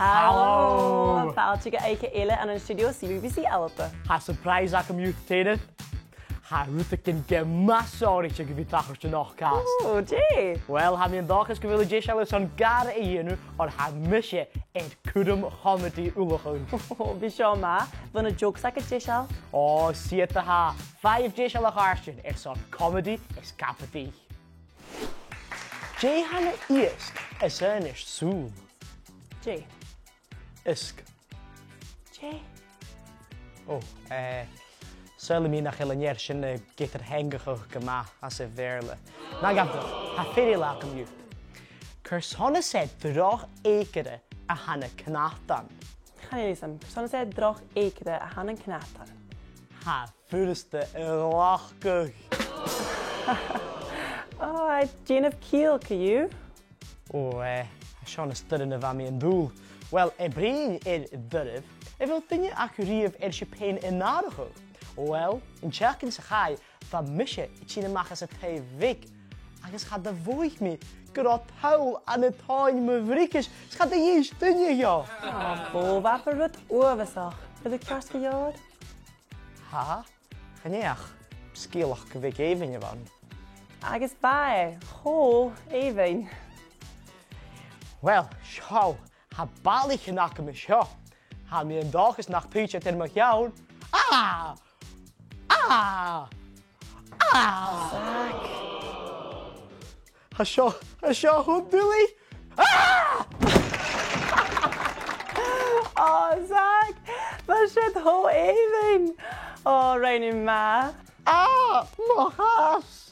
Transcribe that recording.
Hallo! Fèill go éige eile an an studio CBBC ALBA. Ha surprise ac ymwneud ha rwyt yn gymasori sy'n gyfi tachos yn o'ch cast. O, di? Wel, ha mi'n ddocus gyfil y jesal ys o'n gar ei enw o'r ha mysio ed cwrwm comedy wlwch hwn. O, fi sio ma. Fy'n y jokes ac y jesal? O, sydd y ha. 5 jesal o'ch arsyn ers o'r comedy ys gapadi. Je hanna isg ys yn ys sŵl. Je? Isg. Je? O, Syle mi nach el nier sin geter hengach gyma as y ferle. Na gafdach, ha fferi lac am yw. Cyrsona sed droch eikere a hanna cnatan. Gaan jullie sam. Persoon zei droog ekere a han en knatan. Ha fyrste lachgach. Oh, I Jane of Keel, can you? O, Sean ystyryn y fami yn dŵl. Wel, brin dyrif, fel dynnu ac rif sy'n pein yn arach. Wel, yn check yn sychau, fa mysio i ti'n ymachas y tei fig. Agus chad y fwych mi, gyda tawl an y toen my fricus. Schad y ys dynnu jo. Oh, bo, wat voor wat oorwissig. Wil ik kerst gejaard? Ha? Geniach, skilach gyfig even je van. Agus bai, ho, even. Wel, sio, ha balich yn ac am y sio. Ha mi yn dochus nach pwysiau ten mych iawn. Ah! Ah! Ah! Zak. Ha sio hwn dili? Ah! Oh, Zak. Wat shit ho even. Oh, rein in ma. Ah! Mochas!